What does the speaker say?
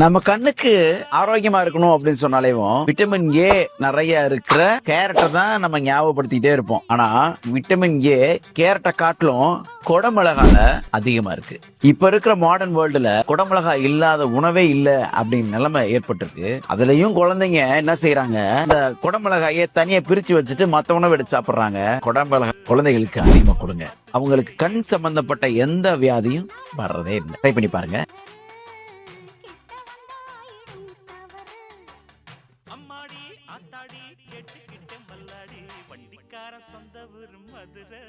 நம்ம கண்ணுக்கு ஆரோக்கியமா இருக்கணும் அப்படின்னு சொன்னாலேவும் விட்டமின் ஏ நிறைய இருக்கிற கேரட்டை தான் நம்ம ஞாபகப்படுத்திட்டே இருப்போம். ஆனா விட்டமின் ஏ கேரட்டை காட்டிலும் குடமிளகால அதிகமா இருக்கு. இப்ப இருக்கிற மாடர்ன் வேர்ல்டுல குடமிளகாய் இல்லாத உணவே இல்ல அப்படின்னு நிலைமை ஏற்பட்டிருக்கு. அதுலயும் குழந்தைங்க என்ன செய்யறாங்க, இந்த குடமிளகாயை தனியா பிரிச்சு வச்சுட்டு மத்த உணவு எடுத்து சாப்பிடுறாங்க. குடமிளகாய் குழந்தைகளுக்கு அதிகமா கொடுங்க. அவங்களுக்கு கண் சம்பந்தப்பட்ட எந்த வியாதியும் வர்றதே இல்லை. ட்ரை பண்ணி பாருங்க. அம்மாடி ஆத்தாடி கேட்டுக்கிட்டே மல்லாடி வண்டிக்கார சொந்த ஊர் மதுரை